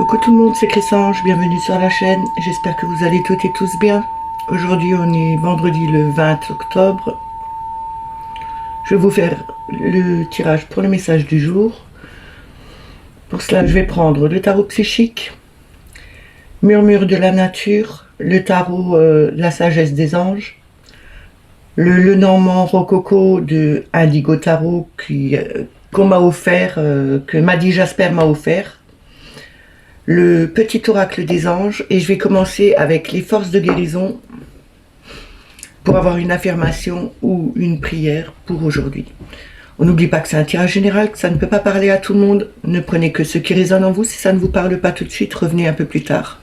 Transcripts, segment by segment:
Coucou tout le monde, c'est Chrysange, bienvenue sur la chaîne, j'espère que vous allez toutes et tous bien. Aujourd'hui on est vendredi le 20 octobre. Je vais vous faire le tirage pour le message du jour. Pour cela je vais prendre le tarot psychique, murmure de la nature, le tarot la sagesse des anges, le Lenormand rococo de Indigo Tarot qu'on m'a offert, que Madi Jasper m'a offert, le petit oracle des anges, et je vais commencer avec les forces de guérison pour avoir une affirmation ou une prière pour aujourd'hui. On n'oublie pas que c'est un tirage général, que ça ne peut pas parler à tout le monde. Ne prenez que ce qui résonne en vous. Si ça ne vous parle pas tout de suite, revenez un peu plus tard.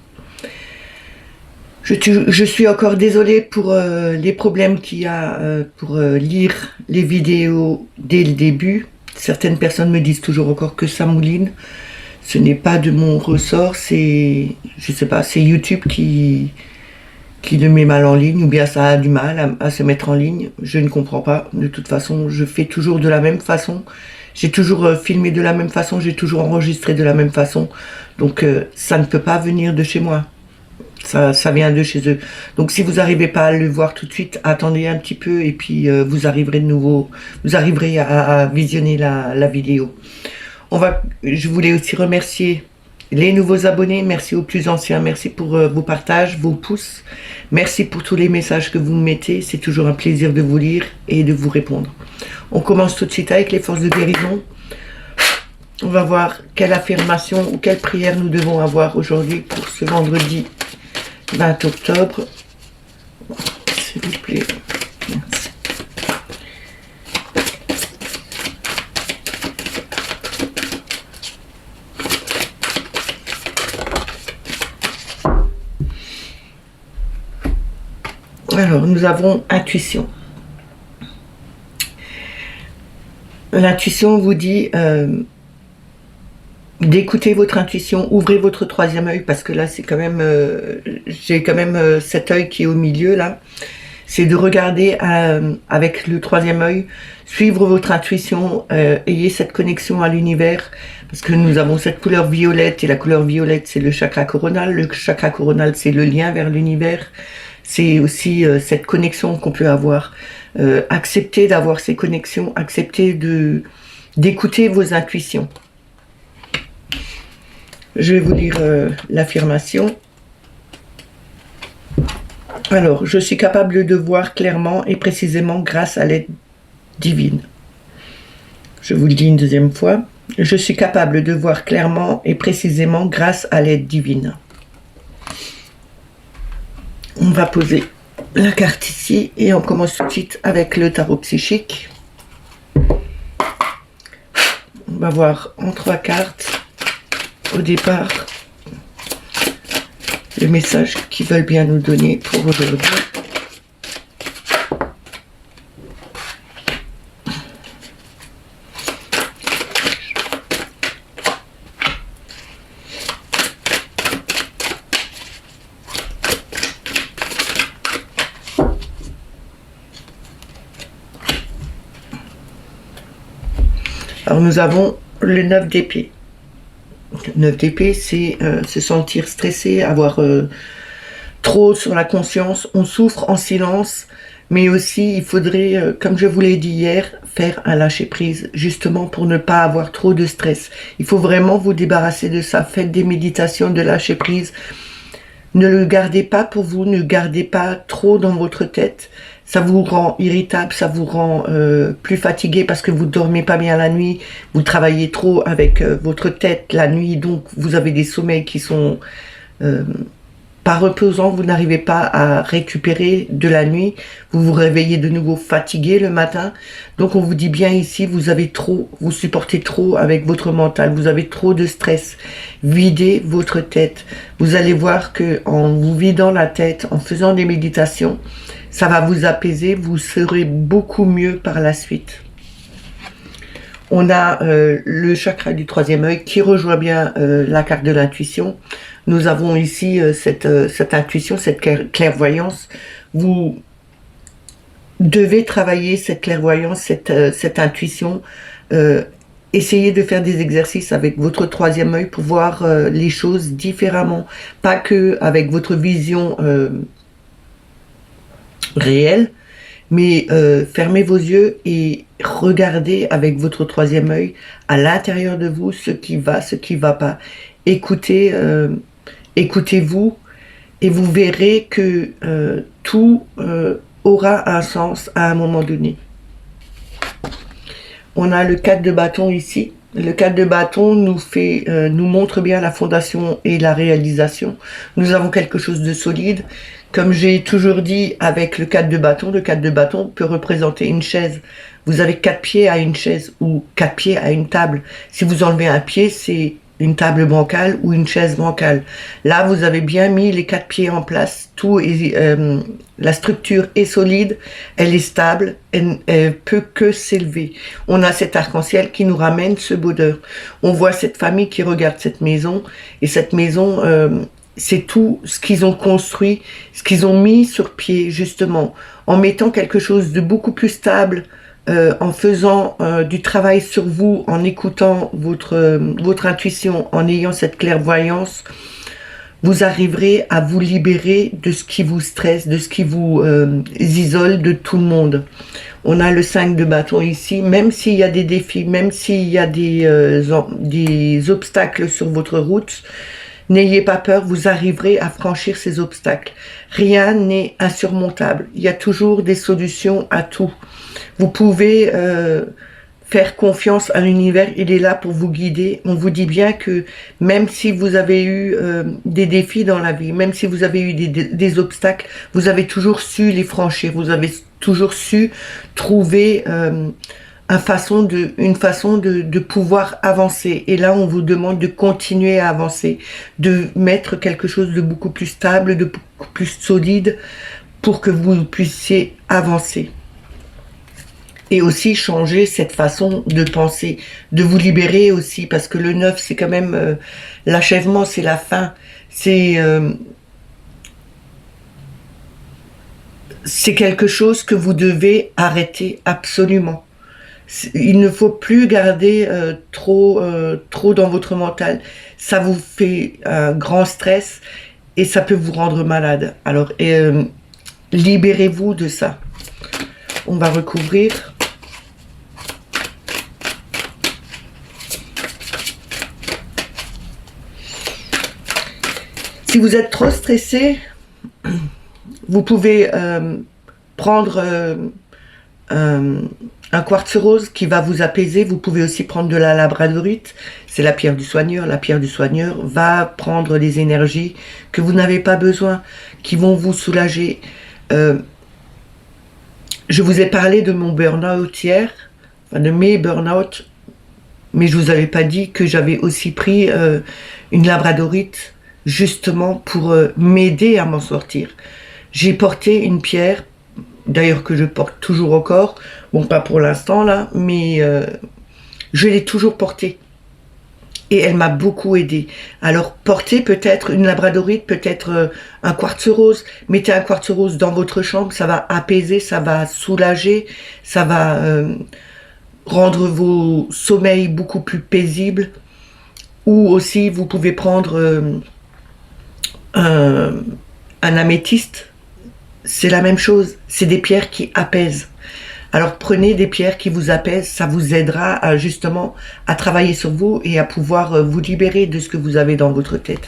Je suis encore désolée pour les problèmes qu'il y a pour lire les vidéos dès le début. Certaines personnes me disent toujours encore que ça mouline. Ce n'est pas de mon ressort, c'est, je sais pas, c'est YouTube qui le met mal en ligne, ou bien ça a du mal à se mettre en ligne. Je ne comprends pas. De toute façon, je fais toujours de la même façon. J'ai toujours filmé de la même façon, j'ai toujours enregistré de la même façon. Donc ça ne peut pas venir de chez moi. Ça vient de chez eux. Donc si vous n'arrivez pas à le voir tout de suite, attendez un petit peu et puis vous arriverez de nouveau, vous arriverez à visionner la vidéo. Je voulais aussi remercier les nouveaux abonnés, merci aux plus anciens, merci pour vos partages, vos pouces, merci pour tous les messages que vous me mettez, c'est toujours un plaisir de vous lire et de vous répondre. On commence tout de suite avec les forces de guérison. On va voir quelle affirmation ou quelle prière nous devons avoir aujourd'hui pour ce vendredi 20 octobre. S'il vous plaît, merci. Alors, nous avons intuition. L'intuition vous dit d'écouter votre intuition, ouvrez votre troisième œil, parce que là, c'est quand même, j'ai quand même cet œil qui est au milieu, là. C'est de regarder avec le troisième œil, suivre votre intuition, ayez cette connexion à l'univers, parce que nous avons cette couleur violette, et la couleur violette, c'est le chakra coronal. Le chakra coronal, c'est le lien vers l'univers. C'est aussi cette connexion qu'on peut avoir. Acceptez d'avoir ces connexions, acceptez d'écouter vos intuitions. Je vais vous lire l'affirmation. Alors, je suis capable de voir clairement et précisément grâce à l'aide divine. Je vous le dis une deuxième fois. Je suis capable de voir clairement et précisément grâce à l'aide divine. On va poser la carte ici et on commence tout de suite avec le tarot psychique. On va voir en 3 cartes au départ le message qu'ils veulent bien nous donner pour aujourd'hui. Alors nous avons le 9 d'épée. Le 9 d'épée, c'est se sentir stressé, avoir trop sur la conscience. On souffre en silence, mais aussi il faudrait, comme je vous l'ai dit hier, faire un lâcher-prise, justement pour ne pas avoir trop de stress. Il faut vraiment vous débarrasser de ça. Faites des méditations de lâcher-prise. Ne le gardez pas pour vous, ne gardez pas trop dans votre tête. Ça vous rend irritable, ça vous rend plus fatigué parce que vous dormez pas bien la nuit, vous travaillez trop avec votre tête la nuit, donc vous avez des sommeils qui sont pas reposants, vous n'arrivez pas à récupérer de la nuit, vous vous réveillez de nouveau fatigué le matin. Donc on vous dit bien ici, vous supportez trop avec votre mental, vous avez trop de stress. Videz votre tête. Vous allez voir que en vous vidant la tête, en faisant des méditations, ça va vous apaiser, vous serez beaucoup mieux par la suite. On a le chakra du troisième œil qui rejoint bien la carte de l'intuition. Nous avons ici cette intuition, cette clairvoyance. Vous devez travailler cette clairvoyance, cette intuition essayez de faire des exercices avec votre troisième œil pour voir les choses différemment. Pas que avec votre vision réelle, mais fermez vos yeux et regardez avec votre troisième œil à l'intérieur de vous ce qui va pas. Écoutez, écoutez-vous et vous verrez que tout aura un sens à un moment donné. On a le 4 de bâton ici. Le 4 de bâton nous montre bien la fondation et la réalisation. Nous avons quelque chose de solide. Comme j'ai toujours dit avec le 4 de bâton peut représenter une chaise. Vous avez 4 pieds à une chaise ou 4 pieds à une table. Si vous enlevez un pied, c'est une table bancale ou une chaise bancale. Là, vous avez bien mis les 4 pieds en place. La structure est solide, elle est stable, elle peut que s'élever. On a cet arc-en-ciel qui nous ramène ce bonheur. On voit cette famille qui regarde cette maison, et cette maison, c'est tout ce qu'ils ont construit, ce qu'ils ont mis sur pied, justement, en mettant quelque chose de beaucoup plus stable, en faisant du travail sur vous, en écoutant votre intuition, en ayant cette clairvoyance, vous arriverez à vous libérer de ce qui vous stresse, de ce qui vous isole de tout le monde. On a le 5 de bâton ici, même s'il y a des défis, même s'il y a des obstacles sur votre route, n'ayez pas peur, vous arriverez à franchir ces obstacles. Rien n'est insurmontable, il y a toujours des solutions à tout. Vous pouvez faire confiance à l'univers, il est là pour vous guider. On vous dit bien que même si vous avez eu des défis dans la vie, même si vous avez eu des obstacles, vous avez toujours su les franchir, vous avez toujours su trouver une façon de pouvoir avancer. Et là, on vous demande de continuer à avancer, de mettre quelque chose de beaucoup plus stable, de beaucoup plus solide pour que vous puissiez avancer. Et aussi changer cette façon de penser, de vous libérer aussi, parce que le 9, c'est quand même l'achèvement, c'est la fin, c'est quelque chose que vous devez arrêter absolument. Il ne faut plus garder trop dans votre mental. Ça vous fait un grand stress et ça peut vous rendre malade. Alors, libérez-vous de ça. On va recouvrir. Si vous êtes trop stressé, vous pouvez prendre un quartz rose qui va vous apaiser. Vous pouvez aussi prendre de la labradorite, c'est la pierre du soigneur. La pierre du soigneur va prendre les énergies que vous n'avez pas besoin, qui vont vous soulager. Je vous ai parlé de mon burn-out hier, enfin de mes burn-out, mais je vous avais pas dit que j'avais aussi pris une labradorite justement pour m'aider à m'en sortir. J'ai porté une pierre, d'ailleurs que je porte toujours encore, bon pas pour l'instant là, mais je l'ai toujours portée. Et elle m'a beaucoup aidé. Alors portez peut-être une labradorite, peut-être un quartz rose. Mettez un quartz rose dans votre chambre, ça va apaiser, ça va soulager, ça va rendre vos sommeils beaucoup plus paisibles. Ou aussi vous pouvez prendre un améthyste. C'est la même chose, c'est des pierres qui apaisent. Alors prenez des pierres qui vous apaisent, ça vous aidera justement à travailler sur vous et à pouvoir vous libérer de ce que vous avez dans votre tête.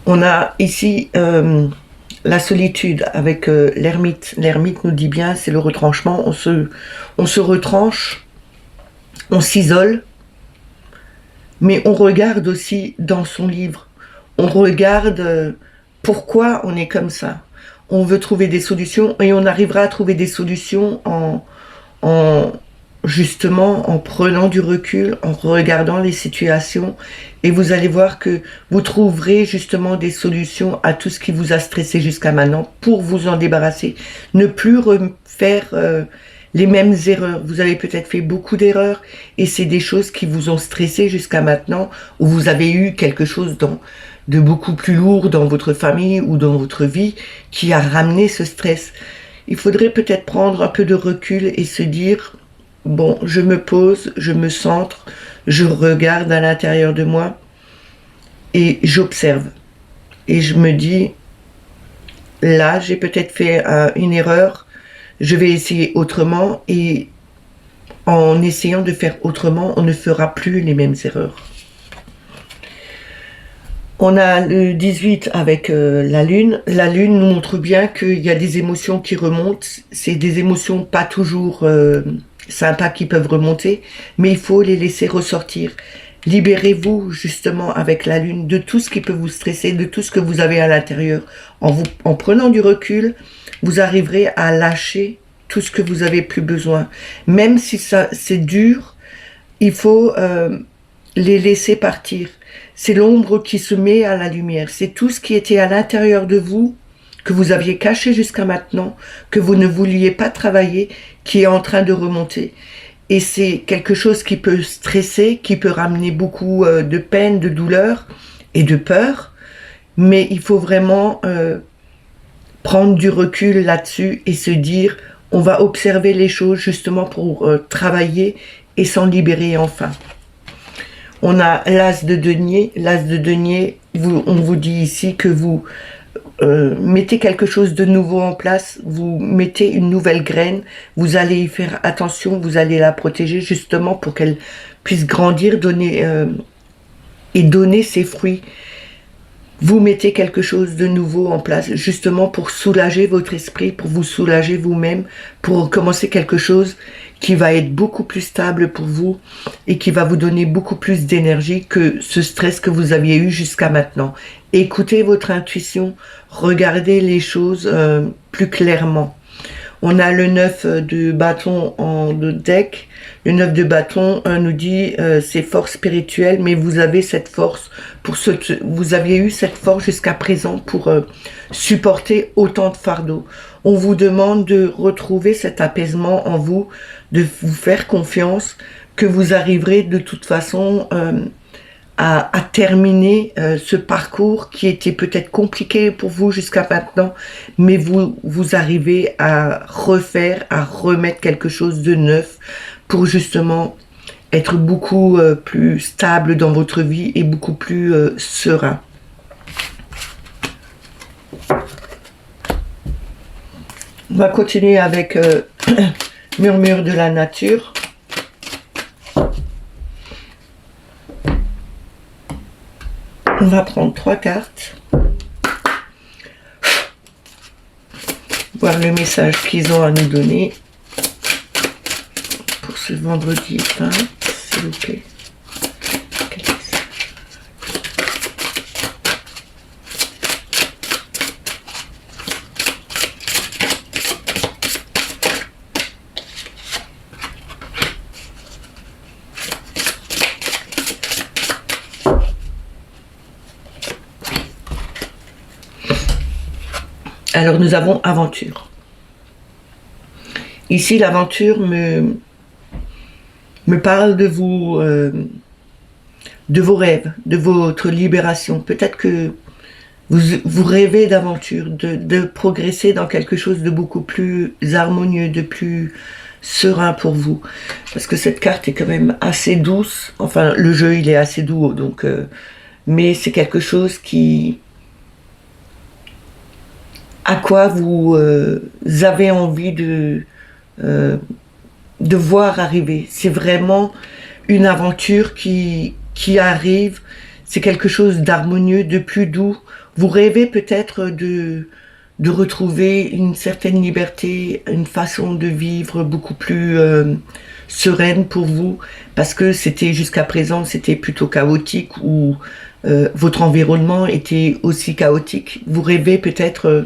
On a ici la solitude avec l'ermite. L'ermite nous dit bien, c'est le retranchement. On se retranche, on s'isole, mais on regarde aussi dans son livre. On regarde pourquoi on est comme ça. On veut trouver des solutions et on arrivera à trouver des solutions justement en prenant du recul, en regardant les situations, et vous allez voir que vous trouverez justement des solutions à tout ce qui vous a stressé jusqu'à maintenant pour vous en débarrasser. Ne plus refaire les mêmes erreurs. Vous avez peut-être fait beaucoup d'erreurs et c'est des choses qui vous ont stressé jusqu'à maintenant, ou vous avez eu quelque chose de beaucoup plus lourd dans votre famille ou dans votre vie qui a ramené ce stress. Il faudrait peut-être prendre un peu de recul et se dire, bon, je me pose, je me centre, je regarde à l'intérieur de moi et j'observe. Et je me dis, là, j'ai peut-être fait une erreur, je vais essayer autrement, et en essayant de faire autrement, on ne fera plus les mêmes erreurs. On a le 18 avec la Lune. La Lune nous montre bien qu'il y a des émotions qui remontent. C'est des émotions pas toujours sympas qui peuvent remonter, mais il faut les laisser ressortir. Libérez-vous justement avec la Lune de tout ce qui peut vous stresser, de tout ce que vous avez à l'intérieur. En prenant du recul, vous arriverez à lâcher tout ce que vous avez plus besoin. Même si ça c'est dur, il faut les laisser partir. C'est l'ombre qui se met à la lumière. C'est tout ce qui était à l'intérieur de vous, que vous aviez caché jusqu'à maintenant, que vous ne vouliez pas travailler, qui est en train de remonter. Et c'est quelque chose qui peut stresser, qui peut ramener beaucoup de peine, de douleur et de peur. Mais il faut vraiment prendre du recul là-dessus et se dire, on va observer les choses justement pour travailler et s'en libérer enfin. On a l'as de denier. L'as de denier, on vous dit ici que vous mettez quelque chose de nouveau en place, vous mettez une nouvelle graine, vous allez y faire attention, vous allez la protéger justement pour qu'elle puisse grandir, donner ses fruits. Vous mettez quelque chose de nouveau en place, justement pour soulager votre esprit, pour vous soulager vous-même, pour commencer quelque chose qui va être beaucoup plus stable pour vous et qui va vous donner beaucoup plus d'énergie que ce stress que vous aviez eu jusqu'à maintenant. Écoutez votre intuition, regardez les choses plus clairement. On a le 9 de bâton en deck. Le 9 de bâton nous dit c'est force spirituelle, mais vous avez cette force vous aviez eu cette force jusqu'à présent pour supporter autant de fardeaux. On vous demande de retrouver cet apaisement en vous, de vous faire confiance, que vous arriverez de toute façon à terminer ce parcours qui était peut-être compliqué pour vous jusqu'à maintenant, mais vous arrivez à remettre quelque chose de neuf pour justement être beaucoup plus stable dans votre vie et beaucoup plus serein. On va continuer avec Murmure de la nature. On va prendre 3 cartes. Voir le message qu'ils ont à nous donner pour ce vendredi 20, s'il vous plaît. Alors nous avons aventure. Ici l'aventure me parle de vous, de vos rêves, de votre libération. Peut-être que vous rêvez d'aventure, de progresser dans quelque chose de beaucoup plus harmonieux, de plus serein pour vous. Parce que cette carte est quand même assez douce. Enfin, le jeu il est assez doux, donc, mais c'est quelque chose à quoi vous avez envie de voir arriver. C'est vraiment une aventure qui arrive, c'est quelque chose d'harmonieux, de plus doux. Vous rêvez peut-être de retrouver une certaine liberté, une façon de vivre beaucoup plus sereine pour vous, parce que jusqu'à présent, c'était plutôt chaotique, ou votre environnement était aussi chaotique. Vous rêvez peut-être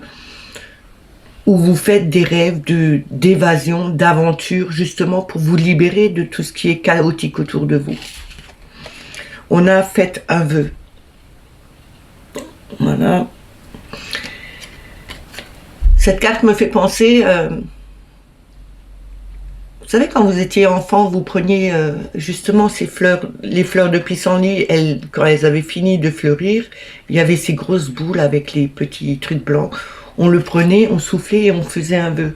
où vous faites des rêves d'évasion, d'aventure, justement pour vous libérer de tout ce qui est chaotique autour de vous. On a fait un vœu. Voilà. Cette carte me fait penser Vous savez, quand vous étiez enfant, vous preniez justement ces fleurs, les fleurs de pissenlit, quand elles avaient fini de fleurir, il y avait ces grosses boules avec les petits trucs blancs. On le prenait, on soufflait et on faisait un vœu.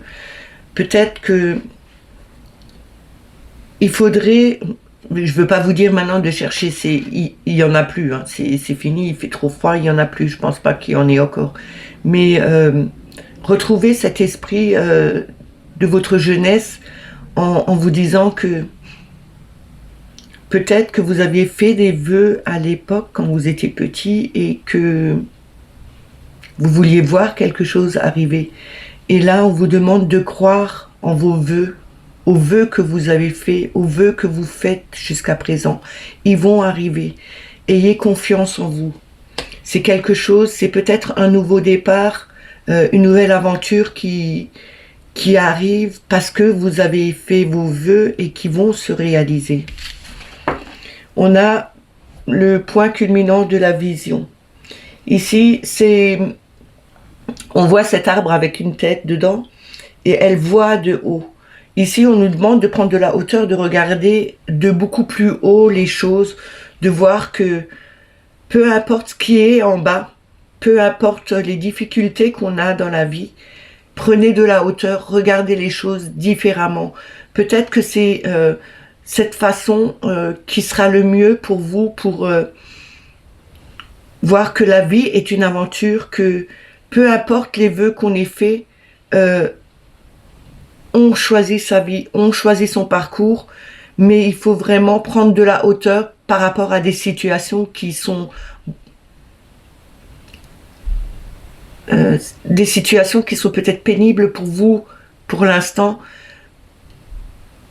Peut-être que il faudrait, je veux pas vous dire maintenant de chercher, il y en a plus, hein, c'est fini, il fait trop froid, il y en a plus, je pense pas qu'il y en ait encore. Mais retrouver cet esprit de votre jeunesse en vous disant que peut-être que vous aviez fait des vœux à l'époque quand vous étiez petit et que vous vouliez voir quelque chose arriver. Et là, on vous demande de croire en vos vœux, aux vœux que vous avez faits, aux vœux que vous faites jusqu'à présent. Ils vont arriver. Ayez confiance en vous. C'est quelque chose, c'est peut-être un nouveau départ, une nouvelle aventure qui arrive parce que vous avez fait vos vœux et qui vont se réaliser. On a le point culminant de la vision. Ici, on voit cet arbre avec une tête dedans et elle voit de haut. Ici, on nous demande de prendre de la hauteur, de regarder de beaucoup plus haut les choses, de voir que peu importe ce qui est en bas, peu importe les difficultés qu'on a dans la vie, prenez de la hauteur, regardez les choses différemment. Peut-être que c'est cette façon qui sera le mieux pour vous, pour voir que la vie est une aventure, que peu importe les vœux qu'on ait faits, on choisit sa vie, on choisit son parcours, mais il faut vraiment prendre de la hauteur par rapport à des situations qui sont peut-être pénibles pour vous pour l'instant,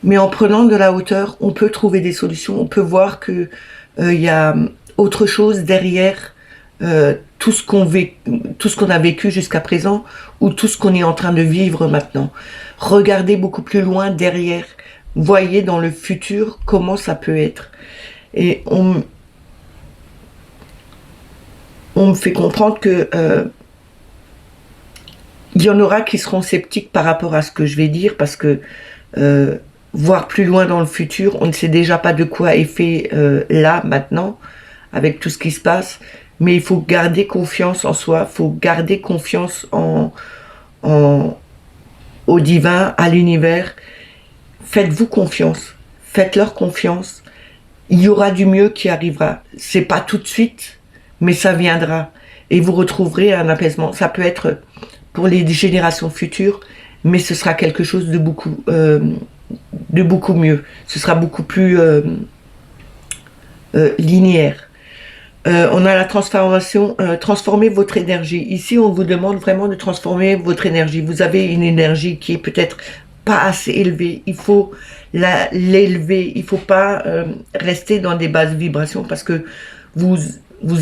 mais en prenant de la hauteur, on peut trouver des solutions, on peut voir que y a autre chose derrière tout ce qu'on a vécu jusqu'à présent ou tout ce qu'on est en train de vivre maintenant. Regardez beaucoup plus loin derrière, voyez dans le futur comment ça peut être. Et on me fait comprendre que il y en aura qui seront sceptiques par rapport à ce que je vais dire parce que voir plus loin dans le futur, on ne sait déjà pas de quoi est fait là, maintenant, avec tout ce qui se passe, mais il faut garder confiance en soi, il faut garder confiance au divin, à l'univers. Faites-vous confiance, faites-leur confiance. Il y aura du mieux qui arrivera. C'est pas tout de suite, mais ça viendra. Et vous retrouverez un apaisement. Ça peut être pour les générations futures, mais ce sera quelque chose de beaucoup mieux. Ce sera beaucoup plus linéaire. On a la transformation, transformer votre énergie. Ici, on vous demande vraiment de transformer votre énergie. Vous avez une énergie qui est peut-être pas assez élevée. Il faut l'élever. Il faut pas rester dans des basses vibrations parce que vous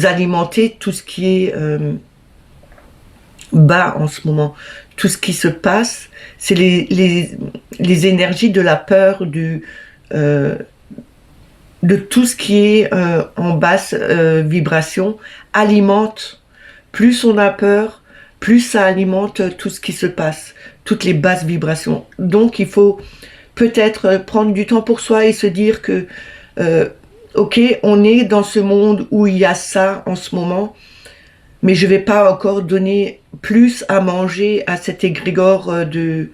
alimentez tout ce qui est bas en ce moment. Tout ce qui se passe, c'est les énergies de la peur, de tout ce qui est en basse vibration, alimente. Plus on a peur, plus ça alimente tout ce qui se passe, toutes les basses vibrations. Donc il faut peut-être prendre du temps pour soi et se dire que ok, on est dans ce monde où il y a ça en ce moment, mais je vais pas encore donner plus à manger à cet égrégore de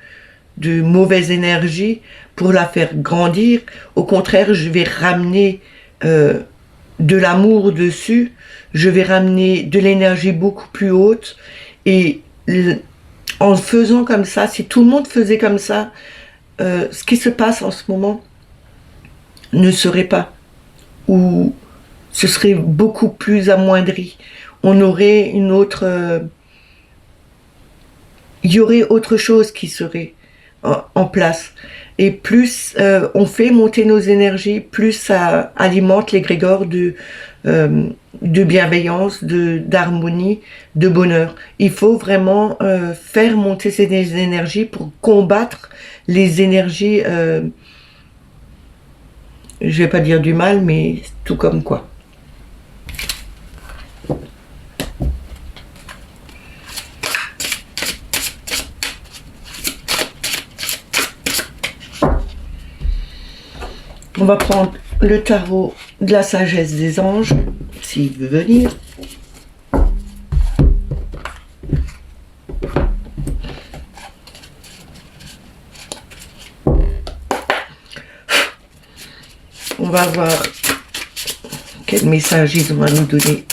mauvaise énergie pour la faire grandir. Au contraire, je vais ramener de l'amour dessus, je vais ramener de l'énergie beaucoup plus haute, et en faisant comme ça, si tout le monde faisait comme ça, ce qui se passe en ce moment ne serait pas, ou ce serait beaucoup plus amoindri. On aurait une autre... il y aurait autre chose qui serait en place. Et plus on fait monter nos énergies, plus ça alimente l'égrégore de bienveillance, d'harmonie, de bonheur. Il faut vraiment faire monter ces énergies pour combattre les énergies, je vais pas dire du mal, mais tout comme quoi. On va prendre le tarot de la sagesse des anges, s'il veut venir. On va voir quel message ils ont à nous donner.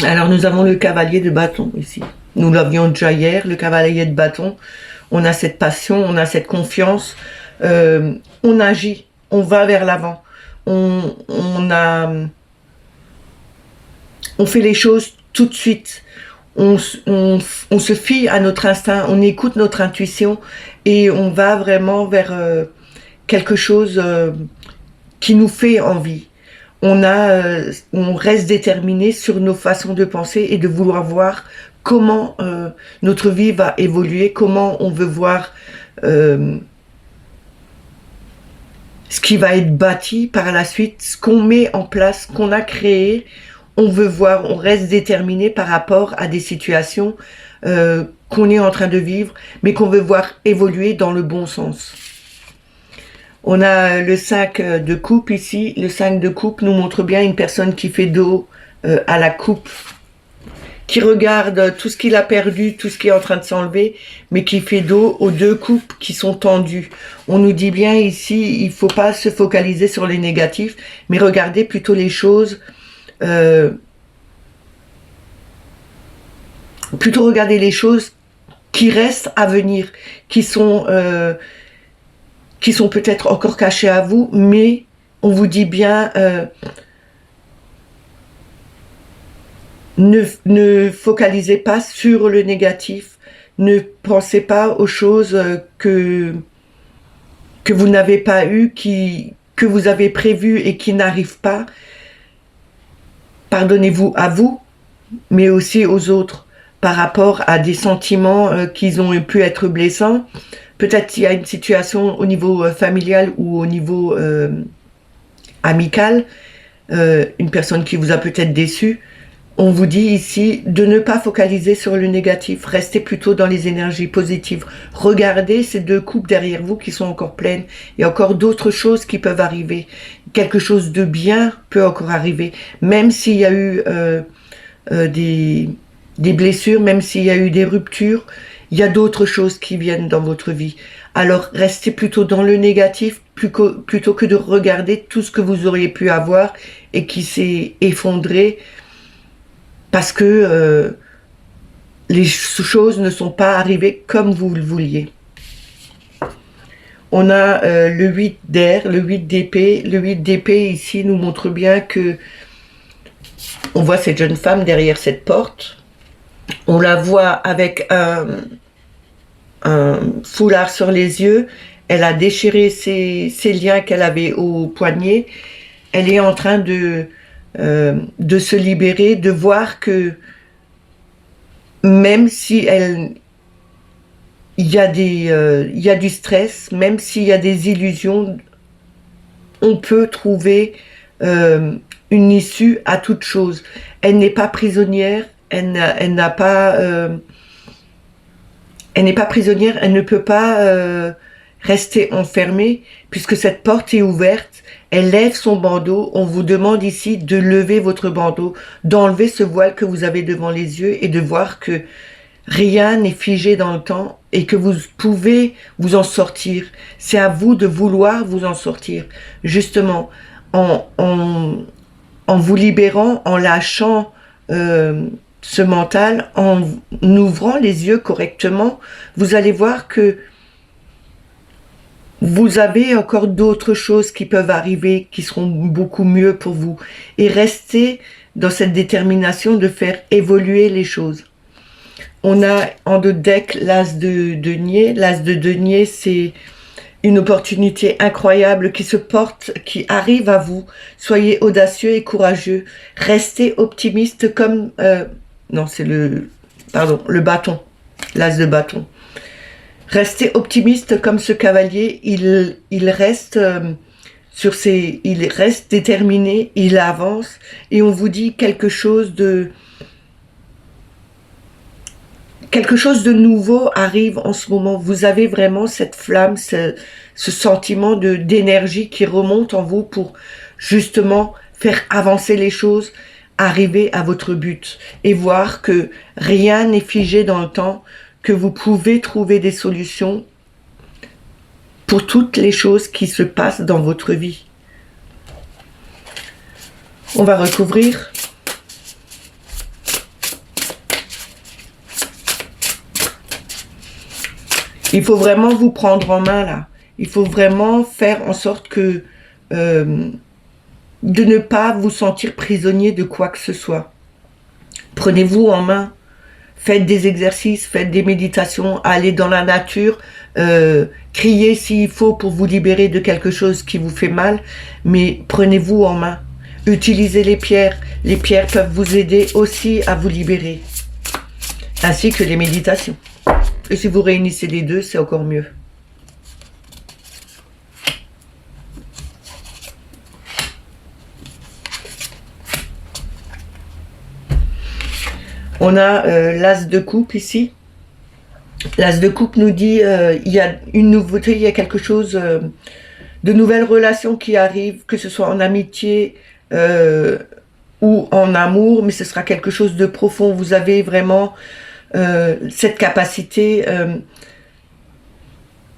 Alors nous avons le cavalier de bâton ici. Nous l'avions déjà hier, le cavalier de bâton. On a cette passion, on a cette confiance. On agit, on va vers l'avant. On fait les choses tout de suite. On se fie à notre instinct, on écoute notre intuition et on va vraiment vers quelque chose qui nous fait envie. On reste déterminé sur nos façons de penser et de vouloir voir comment notre vie va évoluer, comment on veut voir ce qui va être bâti par la suite, ce qu'on met en place, qu'on a créé. On veut voir, on reste déterminé par rapport à des situations qu'on est en train de vivre, mais qu'on veut voir évoluer dans le bon sens. On a le 5 de coupe ici. Le 5 de coupe nous montre bien une personne qui fait dos à la coupe, qui regarde tout ce qu'il a perdu, tout ce qui est en train de s'enlever, mais qui fait dos aux deux coupes qui sont tendues. On nous dit bien ici, il ne faut pas se focaliser sur les négatifs, mais regarder plutôt les choses, plutôt regarder les choses qui restent à venir, qui sont peut-être encore cachés à vous, mais on vous dit bien, ne focalisez pas sur le négatif, ne pensez pas aux choses que vous n'avez pas eues, que vous avez prévues et qui n'arrivent pas. Pardonnez-vous à vous, mais aussi aux autres, par rapport à des sentiments qui ont pu être blessants. Peut-être qu'il y a une situation au niveau familial ou au niveau amical, une personne qui vous a peut-être déçu. On vous dit ici de ne pas focaliser sur le négatif, restez plutôt dans les énergies positives. Regardez ces deux coupes derrière vous qui sont encore pleines. Il y a encore d'autres choses qui peuvent arriver. Quelque chose de bien peut encore arriver, même s'il y a eu des blessures, même s'il y a eu des ruptures. Il y a d'autres choses qui viennent dans votre vie. Alors, restez plutôt dans le négatif plutôt que de regarder tout ce que vous auriez pu avoir et qui s'est effondré parce que les choses ne sont pas arrivées comme vous le vouliez. On a le 8 d'air, le 8 d'épée. Le 8 d'épée ici nous montre bien que on voit cette jeune femme derrière cette porte. On la voit avec un foulard sur les yeux. Elle a déchiré ses liens qu'elle avait au poignet. Elle est en train de se libérer, de voir que même si il y a du stress, même s'il y a des illusions, on peut trouver une issue à toute chose. Elle n'est pas prisonnière. Elle n'est pas prisonnière, elle ne peut pas rester enfermée puisque cette porte est ouverte. Elle lève son bandeau. On vous demande ici de lever votre bandeau, d'enlever ce voile que vous avez devant les yeux et de voir que rien n'est figé dans le temps et que vous pouvez vous en sortir. C'est à vous de vouloir vous en sortir. Justement, en vous libérant, en lâchant ce mental, en ouvrant les yeux correctement, vous allez voir que vous avez encore d'autres choses qui peuvent arriver, qui seront beaucoup mieux pour vous. Et restez dans cette détermination de faire évoluer les choses. On a en deux decks l'as de denier. L'as de denier, c'est une opportunité incroyable qui se porte, qui arrive à vous. Soyez audacieux et courageux. Restez optimiste comme... non, c'est le bâton. L'as de bâton. Restez optimiste comme ce cavalier. Il reste... il reste déterminé, il avance, et on vous dit quelque chose de nouveau arrive en ce moment. Vous avez vraiment cette flamme, ce sentiment d'énergie qui remonte en vous pour justement faire avancer les choses, arriver à votre but et voir que rien n'est figé dans le temps, que vous pouvez trouver des solutions pour toutes les choses qui se passent dans votre vie. On va recouvrir. Il faut vraiment vous prendre en main là. Il faut vraiment faire en sorte que de ne pas vous sentir prisonnier de quoi que ce soit. Prenez-vous en main. Faites des exercices, faites des méditations, allez dans la nature, criez s'il faut pour vous libérer de quelque chose qui vous fait mal, mais prenez-vous en main. Utilisez les pierres peuvent vous aider aussi à vous libérer, ainsi que les méditations. Et si vous réunissez les deux, c'est encore mieux. On a l'as de coupe ici. L'as de coupe nous dit il y a une nouveauté, il y a quelque chose, de nouvelles relations qui arrivent, que ce soit en amitié ou en amour, mais ce sera quelque chose de profond. Vous avez vraiment cette capacité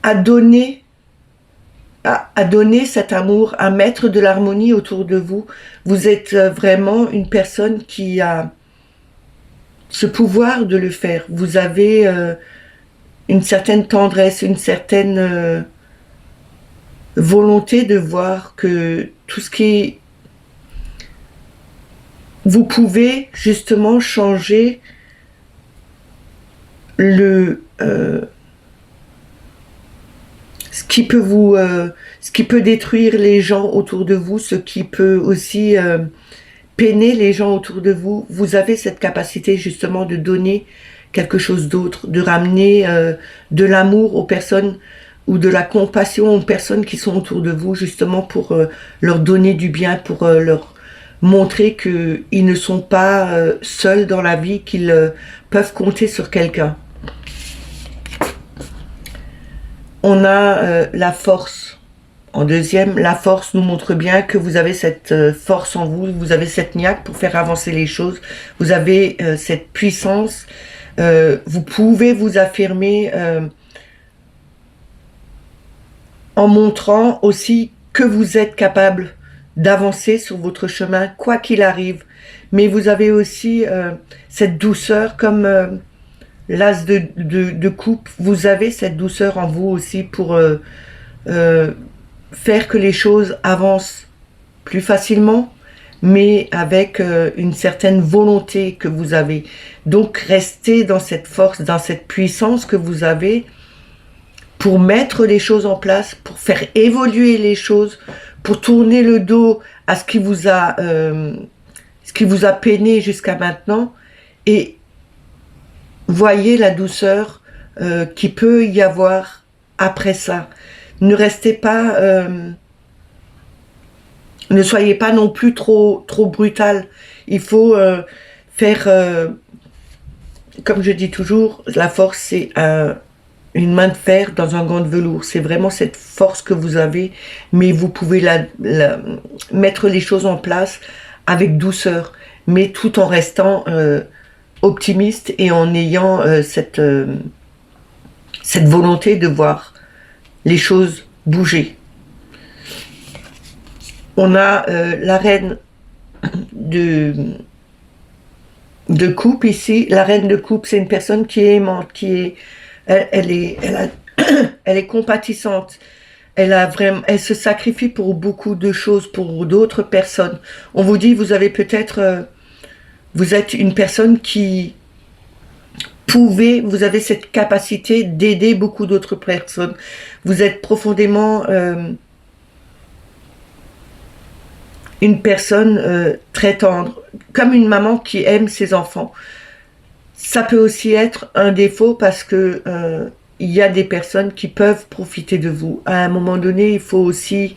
à donner cet amour, à mettre de l'harmonie autour de vous. Vous êtes vraiment une personne qui a ce pouvoir de le faire. Vous avez une certaine tendresse, une certaine volonté de voir que tout ce qui est... Vous pouvez justement changer ce qui peut détruire les gens autour de vous, ce qui peut aussi peiner les gens autour de vous. Vous avez cette capacité justement de donner quelque chose d'autre, de ramener de l'amour aux personnes ou de la compassion aux personnes qui sont autour de vous, justement pour leur donner du bien, pour leur montrer qu'ils ne sont pas seuls dans la vie, qu'ils peuvent compter sur quelqu'un. On a la force. En deuxième, la force nous montre bien que vous avez cette force en vous, vous avez cette niaque pour faire avancer les choses, vous avez cette puissance, vous pouvez vous affirmer en montrant aussi que vous êtes capable d'avancer sur votre chemin, quoi qu'il arrive. Mais vous avez aussi cette douceur comme l'as de coupe, vous avez cette douceur en vous aussi pour... faire que les choses avancent plus facilement, mais avec une certaine volonté que vous avez. Donc, restez dans cette force, dans cette puissance que vous avez pour mettre les choses en place, pour faire évoluer les choses, pour tourner le dos à ce qui vous a peiné jusqu'à maintenant, et voyez la douceur qui peut y avoir après ça. Ne restez pas, ne soyez pas non plus trop brutal. Il faut faire, comme je dis toujours, la force c'est une main de fer dans un gant de velours. C'est vraiment cette force que vous avez, mais vous pouvez mettre les choses en place avec douceur, mais tout en restant optimiste et en ayant cette volonté de voir les choses bouger. On a la reine de coupe ici. La reine de coupe, c'est une personne qui est aimante, elle est compatissante. Elle se sacrifie pour beaucoup de choses, pour d'autres personnes. On vous dit, vous avez peut-être, vous êtes une personne qui vous avez cette capacité d'aider beaucoup d'autres personnes. Vous êtes profondément une personne très tendre, comme une maman qui aime ses enfants. Ça peut aussi être un défaut parce que il y a des personnes qui peuvent profiter de vous. À un moment donné, il faut aussi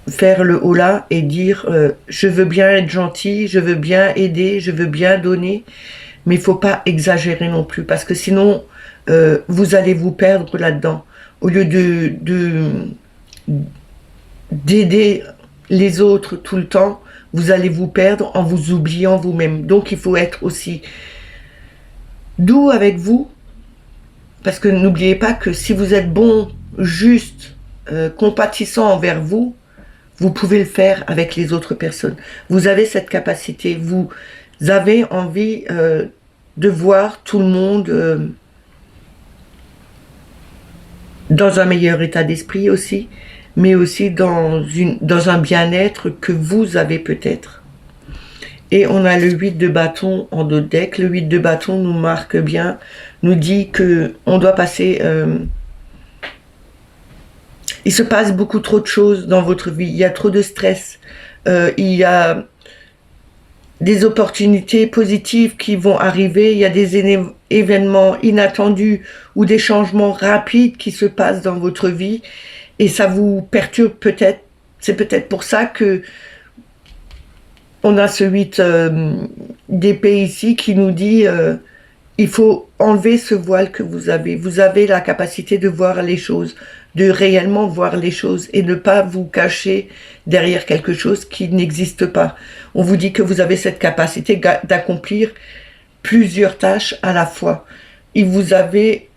faire le holà et dire je veux bien être gentil, je veux bien aider, je veux bien donner, mais il ne faut pas exagérer non plus, parce que sinon vous allez vous perdre là-dedans. Au lieu d'aider les autres tout le temps, vous allez vous perdre en vous oubliant vous-même. Donc il faut être aussi doux avec vous, parce que n'oubliez pas que si vous êtes bon, juste, compatissant envers vous, vous pouvez le faire avec les autres personnes. Vous avez cette capacité. Vous avez envie de voir tout le monde dans un meilleur état d'esprit aussi, mais aussi dans un bien-être que vous avez peut-être. Et on a le 8 de bâton en dos de deck. Le 8 de bâton nous marque bien, nous dit que on doit passer... il se passe beaucoup trop de choses dans votre vie. Il y a trop de stress. Il y a des opportunités positives qui vont arriver. Il y a des événements inattendus ou des changements rapides qui se passent dans votre vie. Et ça vous perturbe peut-être. C'est peut-être pour ça que on a ce 8 d'épée ici qui nous dit il faut enlever ce voile que vous avez. Vous avez la capacité de voir les choses, de réellement voir les choses et ne pas vous cacher derrière quelque chose qui n'existe pas. On vous dit que vous avez cette capacité d'accomplir plusieurs tâches à la fois. Et vous avez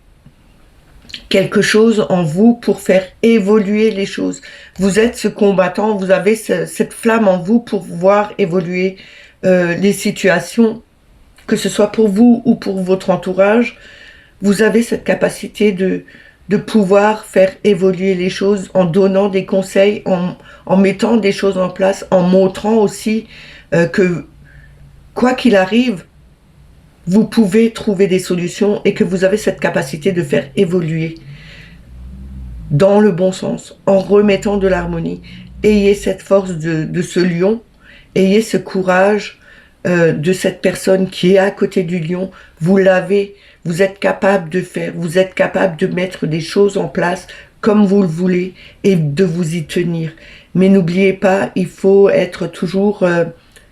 quelque chose en vous pour faire évoluer les choses. Vous êtes ce combattant, vous avez cette flamme en vous pour voir évoluer les situations, que ce soit pour vous ou pour votre entourage. Vous avez cette capacité de pouvoir faire évoluer les choses en donnant des conseils, en mettant des choses en place, en montrant aussi que quoi qu'il arrive, vous pouvez trouver des solutions et que vous avez cette capacité de faire évoluer dans le bon sens, en remettant de l'harmonie. Ayez cette force de ce lion, ayez ce courage de cette personne qui est à côté du lion. Vous l'avez, vous êtes capable de faire, vous êtes capable de mettre des choses en place comme vous le voulez et de vous y tenir. Mais n'oubliez pas, il faut être toujours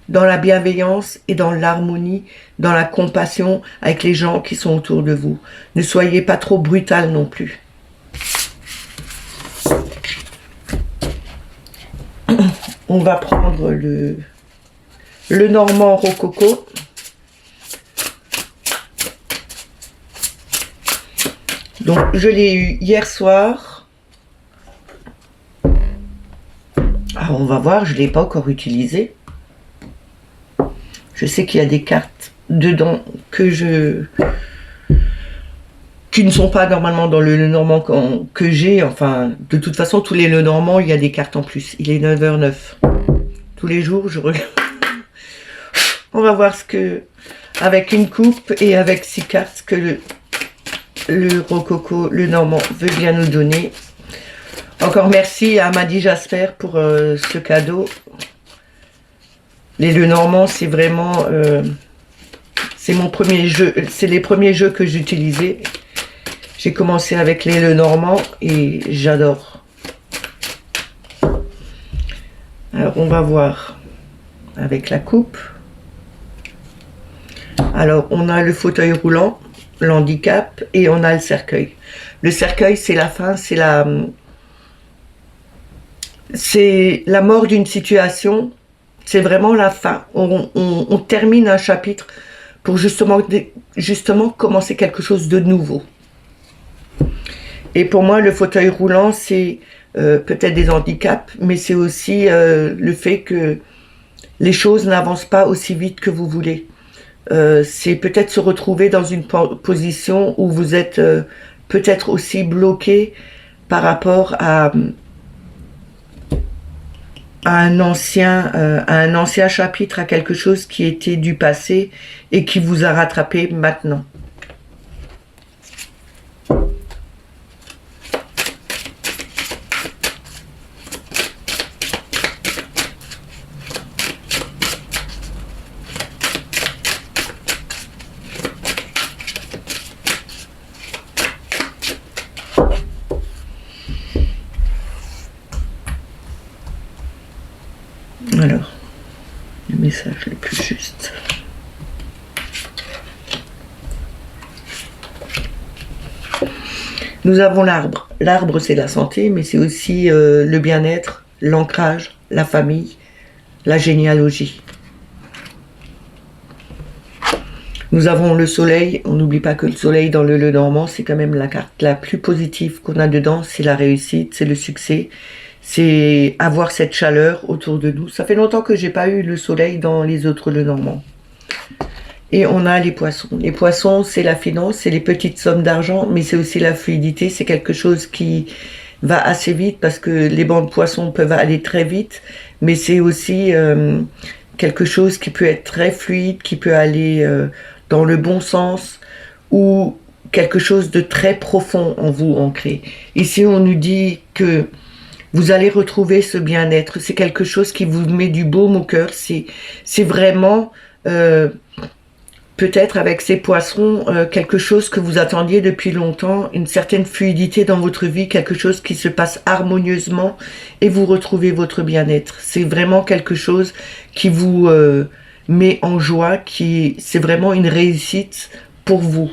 dans la bienveillance et dans l'harmonie, dans la compassion avec les gens qui sont autour de vous. Ne soyez pas trop brutal non plus. On va prendre le Normand Rococo. Donc, je l'ai eu hier soir. Alors, on va voir, je ne l'ai pas encore utilisé. Je sais qu'il y a des cartes dedans qui ne sont pas normalement dans le Normand que j'ai. Enfin, de toute façon, tous les Lenormand, il y a des cartes en plus. Il est 9h09. Tous les jours, je regarde. On va voir ce que, avec une coupe et avec 6 cartes, ce que le Rococo, le Normand, veut bien nous donner. Encore merci à Maddy Jasper pour ce cadeau. Les Lenormand, c'est vraiment... c'est mon premier jeu, c'est les premiers jeux que j'utilisais. J'ai commencé avec les Lenormand et j'adore. Alors, on va voir avec la coupe. Alors, on a le fauteuil roulant, l'handicap, et on a le cercueil. Le cercueil, c'est la fin, c'est la mort d'une situation, c'est vraiment la fin. On termine un chapitre pour justement commencer quelque chose de nouveau. Et pour moi, le fauteuil roulant, c'est peut-être des handicaps, mais c'est aussi le fait que les choses n'avancent pas aussi vite que vous voulez. C'est peut-être se retrouver dans une position où vous êtes peut-être aussi bloqué par rapport à à un ancien chapitre, à quelque chose qui était du passé et qui vous a rattrapé maintenant. Alors, le message le plus juste. Nous avons l'arbre. L'arbre, c'est la santé, mais c'est aussi le bien-être, l'ancrage, la famille, la généalogie. Nous avons le soleil. On n'oublie pas que le soleil dans le Lenormand, c'est quand même la carte la plus positive qu'on a dedans. C'est la réussite, c'est le succès. C'est avoir cette chaleur autour de nous. Ça fait longtemps que j'ai pas eu le soleil dans les autres Lenormand. Et on a les poissons. Les poissons, c'est la finance, c'est les petites sommes d'argent, mais c'est aussi la fluidité. C'est quelque chose qui va assez vite parce que les bancs de poissons peuvent aller très vite, mais c'est aussi quelque chose qui peut être très fluide, qui peut aller dans le bon sens ou quelque chose de très profond en vous ancré. Ici, on nous dit que vous allez retrouver ce bien-être. C'est quelque chose qui vous met du baume au cœur. C'est vraiment peut-être avec ces poissons, quelque chose que vous attendiez depuis longtemps, une certaine fluidité dans votre vie, quelque chose qui se passe harmonieusement et vous retrouvez votre bien-être. C'est vraiment quelque chose qui vous met en joie, c'est vraiment une réussite pour vous.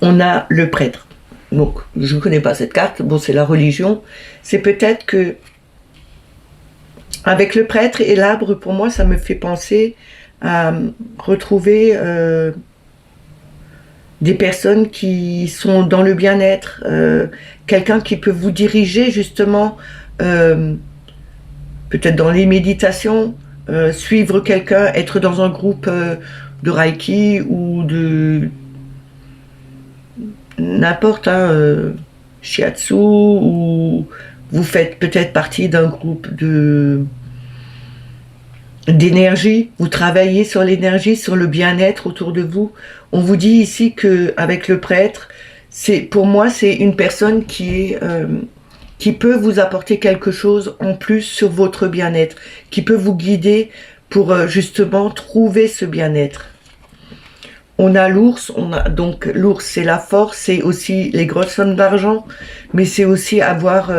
On a le prêtre. Donc, je ne connais pas cette carte. Bon, c'est la religion. C'est peut-être que, avec le prêtre et l'arbre, pour moi, ça me fait penser à retrouver des personnes qui sont dans le bien-être, quelqu'un qui peut vous diriger justement, peut-être dans les méditations, suivre quelqu'un, être dans un groupe de Reiki ou de n'importe, shiatsu, ou vous faites peut-être partie d'un groupe d'énergie, vous travaillez sur l'énergie, sur le bien-être autour de vous. On vous dit ici que avec le prêtre, pour moi c'est une personne qui peut vous apporter quelque chose en plus sur votre bien-être, qui peut vous guider pour justement trouver ce bien-être. On a l'ours, donc l'ours c'est la force, c'est aussi les grosses sommes d'argent, mais c'est aussi avoir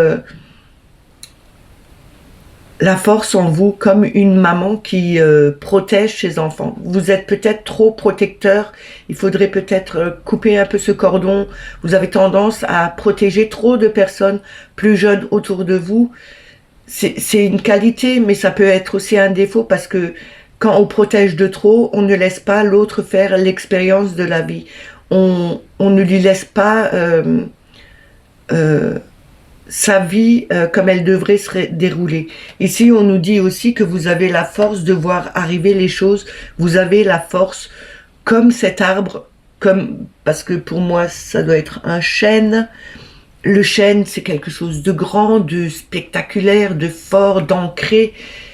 la force en vous comme une maman qui protège ses enfants. Vous êtes peut-être trop protecteur, il faudrait peut-être couper un peu ce cordon. Vous avez tendance à protéger trop de personnes plus jeunes autour de vous. C'est une qualité, mais ça peut être aussi un défaut parce que quand on protège de trop, on ne laisse pas l'autre faire l'expérience de la vie. On ne lui laisse pas sa vie comme elle devrait se dérouler. Ici, on nous dit aussi que vous avez la force de voir arriver les choses. Vous avez la force, comme cet arbre, parce que pour moi, ça doit être un chêne. Le chêne, c'est quelque chose de grand, de spectaculaire, de fort, d'ancré.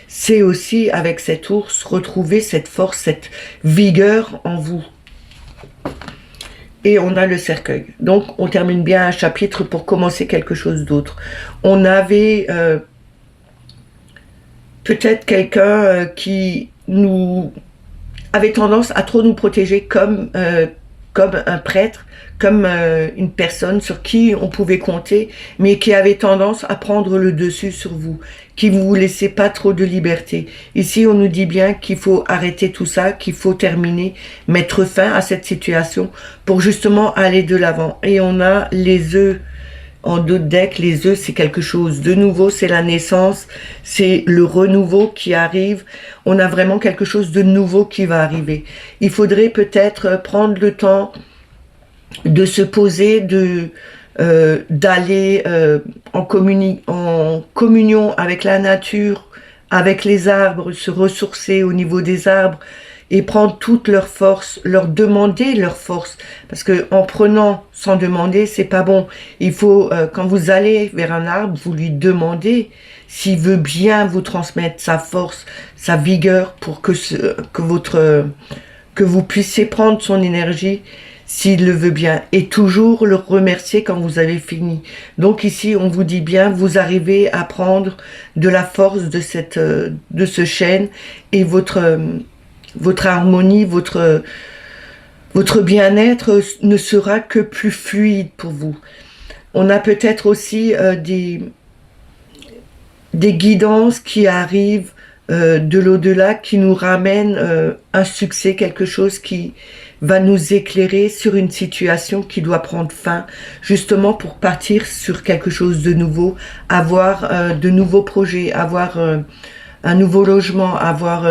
C'est aussi, avec cet ours, retrouver cette force, cette vigueur en vous. Et on a le cercueil. Donc, on termine bien un chapitre pour commencer quelque chose d'autre. On avait peut-être quelqu'un qui nous avait tendance à trop nous protéger comme un prêtre, comme une personne sur qui on pouvait compter, mais qui avait tendance à prendre le dessus sur vous, qui ne vous laissait pas trop de liberté. Ici, on nous dit bien qu'il faut arrêter tout ça, qu'il faut terminer, mettre fin à cette situation pour justement aller de l'avant. Et on a les œufs en d'autres decks. Les œufs, c'est quelque chose de nouveau, c'est la naissance, c'est le renouveau qui arrive. On a vraiment quelque chose de nouveau qui va arriver. Il faudrait peut-être prendre le temps de se poser, d'aller en communion avec la nature, avec les arbres, se ressourcer au niveau des arbres et prendre toute leur force, leur demander leur force. Parce que en prenant sans demander, c'est pas bon. Il faut, quand vous allez vers un arbre, vous lui demandez s'il veut bien vous transmettre sa force, sa vigueur pour que vous puissiez prendre son énergie s'il le veut bien, et toujours le remercier quand vous avez fini. Donc ici, on vous dit bien, vous arrivez à prendre de la force de ce chêne, et votre harmonie, votre bien-être ne sera que plus fluide pour vous. On a peut-être aussi des guidances qui arrivent de l'au-delà, qui nous ramènent un succès, quelque chose qui va nous éclairer sur une situation qui doit prendre fin, justement pour partir sur quelque chose de nouveau, avoir de nouveaux projets, avoir un nouveau logement, avoir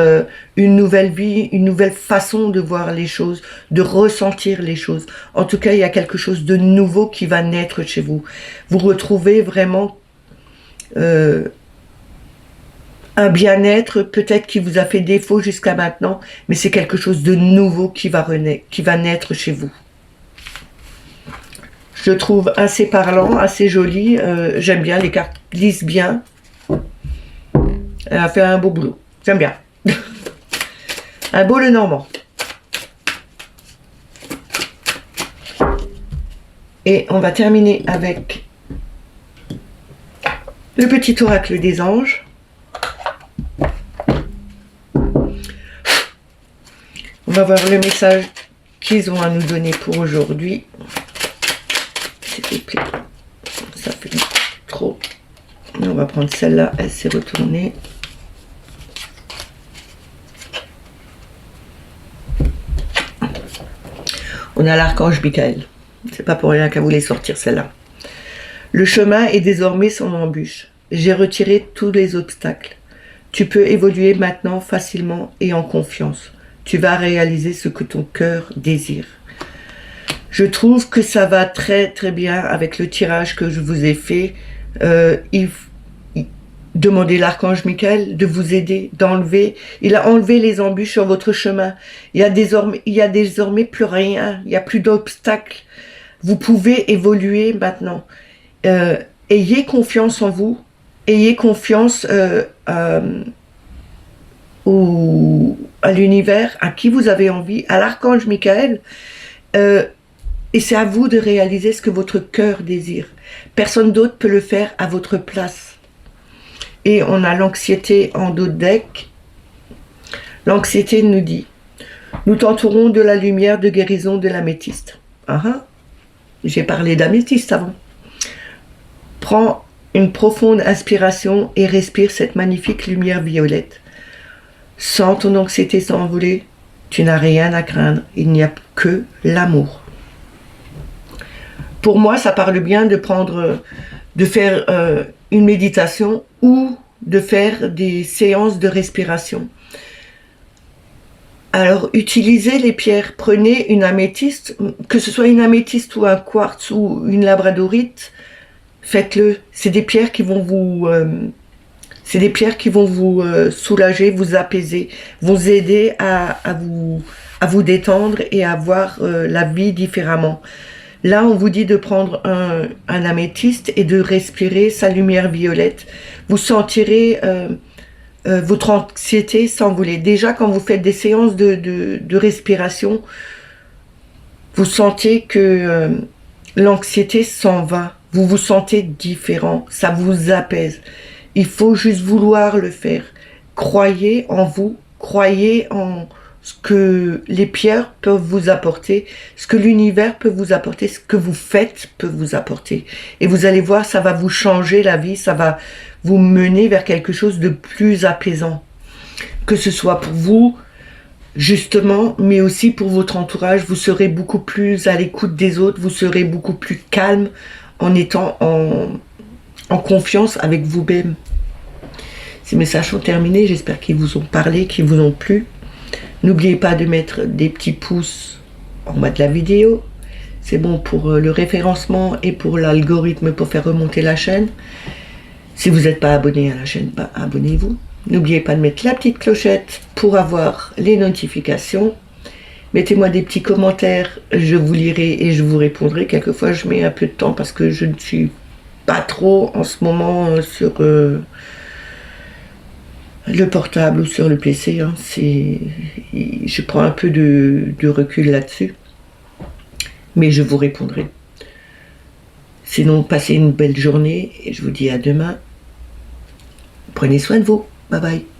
une nouvelle vie, une nouvelle façon de voir les choses, de ressentir les choses. En tout cas, il y a quelque chose de nouveau qui va naître chez vous. Vous retrouvez vraiment un bien-être peut-être qui vous a fait défaut jusqu'à maintenant, mais c'est quelque chose de nouveau qui va naître chez vous. Je trouve assez parlant, assez joli. J'aime bien, les cartes lisent bien. Elle a fait un beau boulot. J'aime bien. Un beau Lenormand. Et on va terminer avec le petit oracle des anges. On va voir le message qu'ils ont à nous donner pour aujourd'hui. S'il vous plaît. Ça fait trop. On va prendre celle-là, elle s'est retournée. On a l'archange Michael. C'est pas pour rien qu'elle voulait sortir celle-là. Le chemin est désormais sans embûche. J'ai retiré tous les obstacles. Tu peux évoluer maintenant facilement et en confiance. Tu vas réaliser ce que ton cœur désire. Je trouve que ça va très très bien avec le tirage que je vous ai fait. Demandez l'archange Michael de vous aider, d'enlever. Il a enlevé les embûches sur votre chemin. Il y a désormais plus rien. Il n'y a plus d'obstacles. Vous pouvez évoluer maintenant. Ayez confiance en vous. Ayez confiance à l'univers, à qui vous avez envie, à l'archange Michael. Et c'est à vous de réaliser ce que votre cœur désire. Personne d'autre peut le faire à votre place. Et on a l'anxiété en dos de deck. L'anxiété nous dit, nous t'entourons de la lumière de guérison de l'améthyste. J'ai parlé d'améthyste avant. Prends une profonde inspiration et respire cette magnifique lumière violette. Sens ton anxiété s'envoler. Tu n'as rien à craindre. Il n'y a que l'amour. Pour moi, ça parle bien de faire une méditation ou de faire des séances de respiration. Alors, utilisez les pierres. Prenez une améthyste, que ce soit une améthyste ou un quartz ou une labradorite, faites-le. C'est des pierres qui vont vous... soulager, vous apaiser, vous aider à vous détendre et à voir la vie différemment. Là, on vous dit de prendre un améthyste et de respirer sa lumière violette. Vous sentirez votre anxiété s'envoler. Déjà, quand vous faites des séances de respiration, vous sentez que l'anxiété s'en va. Vous vous sentez différent, ça vous apaise. Il faut juste vouloir le faire. Croyez en vous, croyez en ce que les pierres peuvent vous apporter, ce que l'univers peut vous apporter, ce que vous faites peut vous apporter. Et vous allez voir, ça va vous changer la vie, ça va vous mener vers quelque chose de plus apaisant. Que ce soit pour vous, justement, mais aussi pour votre entourage. Vous serez beaucoup plus à l'écoute des autres, vous serez beaucoup plus calme en étant en confiance avec vous-même. Ces messages sont terminés, j'espère qu'ils vous ont parlé, qu'ils vous ont plu. N'oubliez pas de mettre des petits pouces en bas de la vidéo. C'est bon pour le référencement et pour l'algorithme pour faire remonter la chaîne. Si vous n'êtes pas abonné à la chaîne, abonnez-vous. N'oubliez pas de mettre la petite clochette pour avoir les notifications. Mettez-moi des petits commentaires, je vous lirai et je vous répondrai. Quelquefois, je mets un peu de temps parce que je ne suis pas trop en ce moment sur le portable ou sur le PC. Hein. Je prends un peu de recul là-dessus. Mais je vous répondrai. Sinon, passez une belle journée et je vous dis à demain. Prenez soin de vous. Bye bye.